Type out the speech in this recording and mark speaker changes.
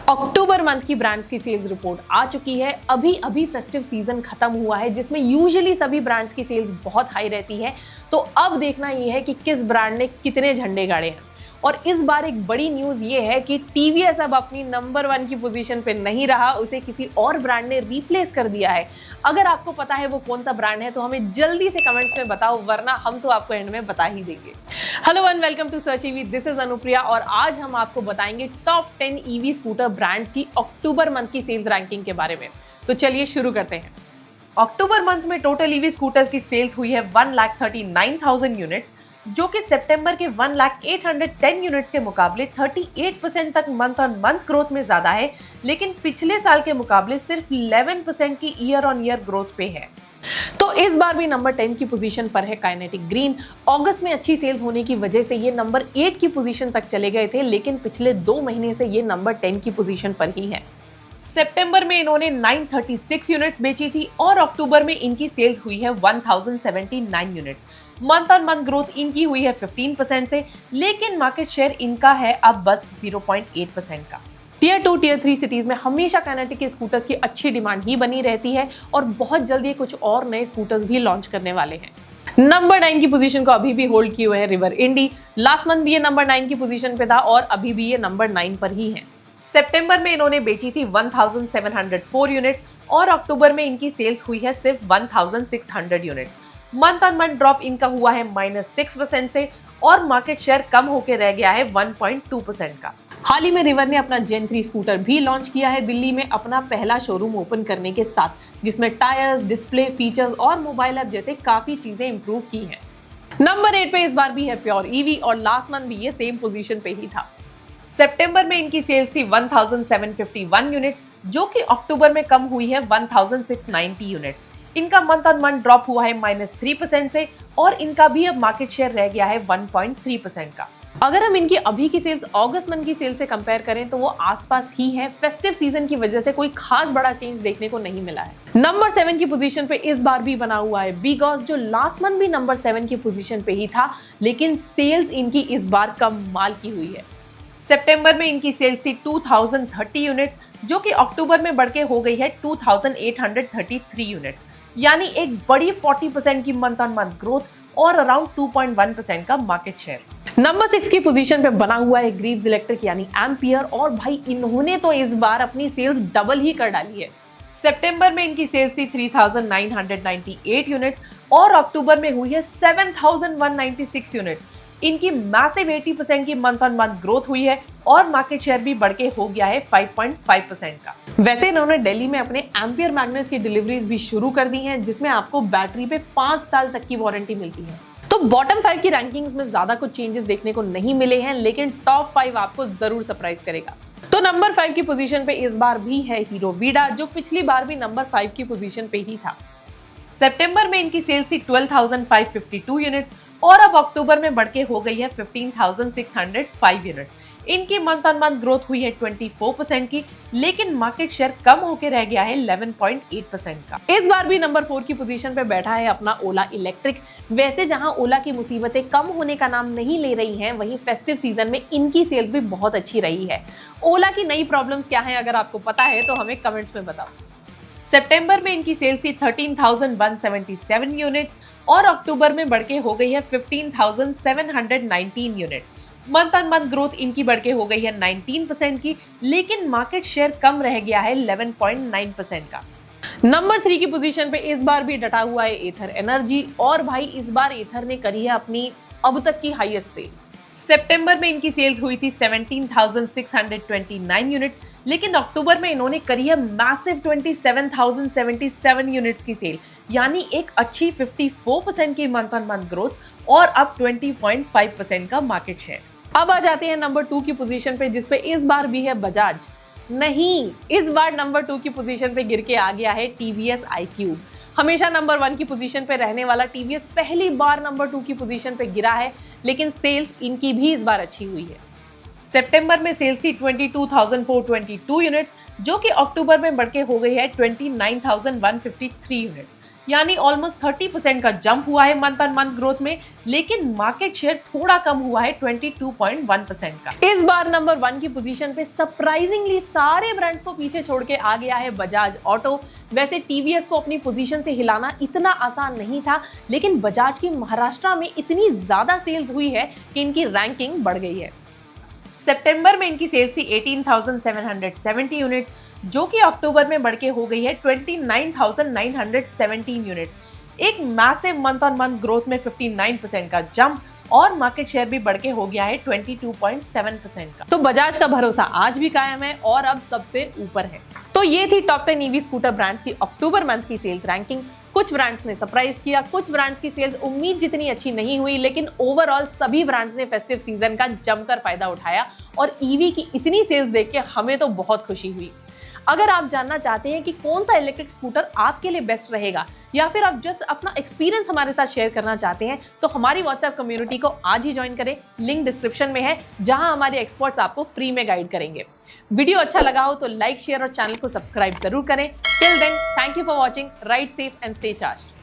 Speaker 1: अक्टूबर month की brands की sales report आ चुकी है। अभी अभी फेस्टिव सीजन खत्म हुआ है जिसमें यूजुअली सभी ब्रांड्स की सेल्स बहुत हाई रहती है। तो अब देखना ये है कि किस ब्रांड ने कितने झंडे गाड़े हैं। और इस बार एक बड़ी न्यूज ये है कि टीवीएस अब अपनी नंबर 1 की पोजीशन पे नहीं रहा, उसे किसी और ब्रांड ने रिप्लेस कर दिया है। अगर आपको पता है वो कौन सा ब्रांड है तो हमें जल्दी से कमेंट्स में बताओ, वरना हम तो आपको एंड में बता ही देंगे। Hello and welcome to search EV, this is Anupriya और आज हम आपको बताएंगे टॉप 10 ईवी स्कूटर ब्रांड्स की अक्टूबर मंथ की सेल्स रैंकिंग के बारे में। तो चलिए शुरू करते हैं।
Speaker 2: अक्टूबर मंथ में टोटल ईवी स्कूटर्स की सेल्स हुई है 1,39,000 यूनिट्स, जो कि सितंबर के 1,08,10 यूनिट्स के मुकाबले 38% तक मंथ ऑन मंथ ग्रोथ में ज्यादा है, लेकिन पिछले साल के मुकाबले सिर्फ 11% की ईयर ऑन ईयर ग्रोथ पे है।
Speaker 1: तो इस बार भी नंबर 10 की पोजीशन पर है काइनेटिक ग्रीन। अगस्त में अच्छी सेल्स होने की वजह से ये नंबर 8 की पोजीशन तक चले गए थे, लेकिन पिछले 2 महीने से ये नंबर 10 की पोजीशन पर ही है।
Speaker 2: सितंबर में इन्होंने 936 यूनिट्स बेची थी और अक्टूबर में इनकी सेल्स हुई है 1079 units. Month on month growth इनकी हुई है 15% से, लेकिन मार्केट शेयर इनका है अब बस 0.8% का।
Speaker 1: टियर 2 टियर 3 सिटीज में हमेशा काइनेटिक के स्कूटर्स की अच्छी डिमांड ही बनी रहती है और बहुत जल्दी कुछ और नए स्कूटर्स भी लॉन्च करने वाले हैं। नंबर 9 की पोजीशन को अभी भी होल्ड किए हुए है रिवर इंडी। लास्ट मंथ भी ये नंबर 9 की पोजीशन पे था और अभी भी ये नंबर 9 पर ही है।
Speaker 2: सितंबर में इन्होंने बेची थी 1704 यूनिट्स और अक्टूबर में इनकी सेल्स हुई है सिर्फ 1600 units. Month on month drop इनका हुआ है -6% से और मार्केट शेयर कम होकर रह गया है 1.2% का।
Speaker 1: हाल ही में रिवर ने अपना जेन 3 स्कूटर भी लॉन्च किया है दिल्ली में अपना पहला शोरूम ओपन करने के साथ, जिसमें टायर्स, डिस्प्ले, फीचर्स और मोबाइल ऐप जैसे काफी चीजें इंप्रूव की हैं। नंबर 8 पे इस बार भी है प्योर ईवी और लास्ट मंथ भी ये सेम पोजीशन पे ही था।
Speaker 2: सितंबर में इनकी सेल्स थी 1751 यूनिट्स, जो कि अक्टूबर में कम हुई है 1690 यूनिट्स। इनका मंथ ऑन मंथ ड्रॉप हुआ है -3% से और इनका भी अब मार्केट शेयर रह गया है 1.3% का।
Speaker 1: अगर हम इनकी अभी की सेल्स अगस्त मंथ की सेल्स से कंपेयर करें तो वो आसपास ही है। फेस्टिव सीजन की वजह से कोई खास बड़ा चेंज देखने को नहीं मिला है। नंबर 7 की पोजीशन पे इस बार भी बना हुआ है बिगॉस, जो लास्ट मंथ भी नंबर 7 की पोजीशन पे ही था, लेकिन सेल्स इनकी इस बार कमाल की हुई है।
Speaker 2: सितंबर में इनकी सेल्स थी 2030 यूनिट्स, जो कि अक्टूबर में बढ़ के हो गई है 2833 यूनिट्स, यानी एक बड़ी 40% की मंथ ऑन मंथ ग्रोथ और अराउंड 2.1% का मार्केट शेयर।
Speaker 1: नंबर 6 की पोजीशन पे बना हुआ है ग्रीव्स इलेक्ट्रिक यानी एम्पियर और भाई इन्होंने तो इस बार अपनी सेल्स डबल ही कर डाली है।
Speaker 2: सितंबर में इनकी सेल्स थी 3998 यूनिट्स और अक्टूबर में हुई है 7196 यूनिट्स। इनकी मैसिव 80% की मंथ ऑन मंथ ग्रोथ हुई है और मार्केट शेयर भी बढ़ के हो गया है 5.5% का।
Speaker 1: वैसे इन्होंने दिल्ली में अपने एम्पियर मैग्नेट्स की डिलीवरीज भी शुरू कर दी हैं, जिसमें आपको बैटरी पे 5 साल तक की वारंटी मिलती है। तो बॉटम 5 की रैंकिंग्स में ज्यादा कुछ चेंजेस देखने को नहीं मिले हैं, लेकिन टॉप 5 आपको जरूर सरप्राइज करेगा। तो नंबर 5 की पोजीशन पे इस बार भी है हीरो वीडा, जो पिछली बार भी नंबर 5 की पोजीशन पे ही था।
Speaker 2: सितंबर में इनकी सेल्स थी 12,552 यूनिट्स और अब अक्टूबर में बढ़ के हो गई है 15,605 यूनिट्स। इनकी मंथ ऑन मंथ ग्रोथ हुई है 24% की, लेकिन मार्केट शेयर कम होकर रह गया है 11.8% का।
Speaker 1: इस बार भी नंबर 4 की पोजीशन पे बैठा है अपना ओला इलेक्ट्रिक। वैसे जहां ओला की मुसीबतें कम होने का नाम नहीं ले रही हैं, वहीं फेस्टिव सीजन में इनकी सेल्स भी बहुत अच्छी रही है। ओला की नई प्रॉब्लम्स क्या है, अगर आपको पता है तो हमें कमेंट्स में बताओ।
Speaker 2: सितंबर में इनकी सेल्स थी 13,177 यूनिट्स और अक्टूबर में बढ़ के हो गई है 15,719 units. Month on month growth इनकी बढ़ के हो गई है 19% की, लेकिन मार्केट शेयर कम रह गया है 11.9% का।
Speaker 1: नंबर 3 की पोजीशन पे इस बार भी डटा हुआ है एथर एनर्जी और भाई इस बार एथर ने करी है अपनी अब तक की हाईएस्ट सेल्स।
Speaker 2: सितंबर में इनकी सेल्स हुई थी 17,629 यूनिट्स, लेकिन अक्टूबर में इन्होंने करी है मैसिव 27,077 यूनिट्स की सेल, यानी एक अच्छी 54% की मंथ ऑन मंथ ग्रोथ और अब 20.5% का मार्केट शेयर।
Speaker 1: अब आ जाते हैं नंबर 2 की पोजीशन पे, जिसपे इस बार भी है बजाज। नहीं, इस बार नंबर 2 की पोजीशन पे गिर के आ गया है टीवीएस iQube। हमेशा नंबर 1 की पोजीशन पे रहने वाला टीवीएस पहली बार नंबर 2 की पोजीशन पे गिरा है, लेकिन सेल्स इनकी भी इस बार अच्छी हुई है।
Speaker 2: सितंबर में सेल्स थी 22,422 यूनिट्स, जो कि अक्टूबर में बढ़ के हो गई है 29,153 यूनिट्स। यानी ऑलमोस्ट 30% का जंप हुआ है मंथ ऑन मंथ ग्रोथ में, लेकिन मार्केट शेयर थोड़ा कम हुआ है 22.1% का।
Speaker 1: इस बार नंबर 1 की पोजीशन पे सरप्राइजिंगली सारे ब्रांड्स को पीछे छोड़ के आ गया है बजाज ऑटो। वैसे टीवीएस को अपनी पोजीशन से हिलाना इतना आसान नहीं था, लेकिन बजाज की महाराष्ट्र में इतनी ज्यादा सेल्स हुई है कि इनकी रैंकिंग बढ़ गई है।
Speaker 2: सितंबर में इनकी सेल्स थी 18,770 यूनिट्स, जो कि अक्टूबर में बढ़ के हो गई है 29,917 यूनिट्स। एक massive month on month growth में 59% का जंप और मार्केट शेयर भी बढ़ के हो गया है 22.7% का।
Speaker 1: तो बजाज का भरोसा आज भी कायम है और अब सबसे ऊपर है। तो ये थी टॉप 10 ईवी स्कूटर ब्रांड्स की अक्टूबर मंथ की सेल्स रैंकिंग। कुछ ब्रांड्स ने सरप्राइज किया, कुछ ब्रांड्स की सेल्स उम्मीद जितनी अच्छी नहीं हुई, लेकिन ओवरऑल सभी ब्रांड्स ने फेस्टिव सीजन का जमकर फायदा उठाया और ईवी की इतनी सेल्स देख के हमें तो बहुत खुशी हुई। अगर आप जानना चाहते हैं कि कौन सा इलेक्ट्रिक स्कूटर आपके लिए बेस्ट रहेगा, या फिर आप जस्ट अपना एक्सपीरियंस हमारे साथ शेयर करना चाहते हैं, तो हमारी व्हाट्सएप कम्युनिटी को आज ही ज्वाइन करें। लिंक डिस्क्रिप्शन में है, जहां हमारे एक्सपर्ट्स आपको फ्री में गाइड करेंगे। वीडियो अच्छा लगा हो तो लाइक, शेयर और चैनल को सब्सक्राइब जरूर करें। Till then, thank you for watching. Ride safe and stay charge.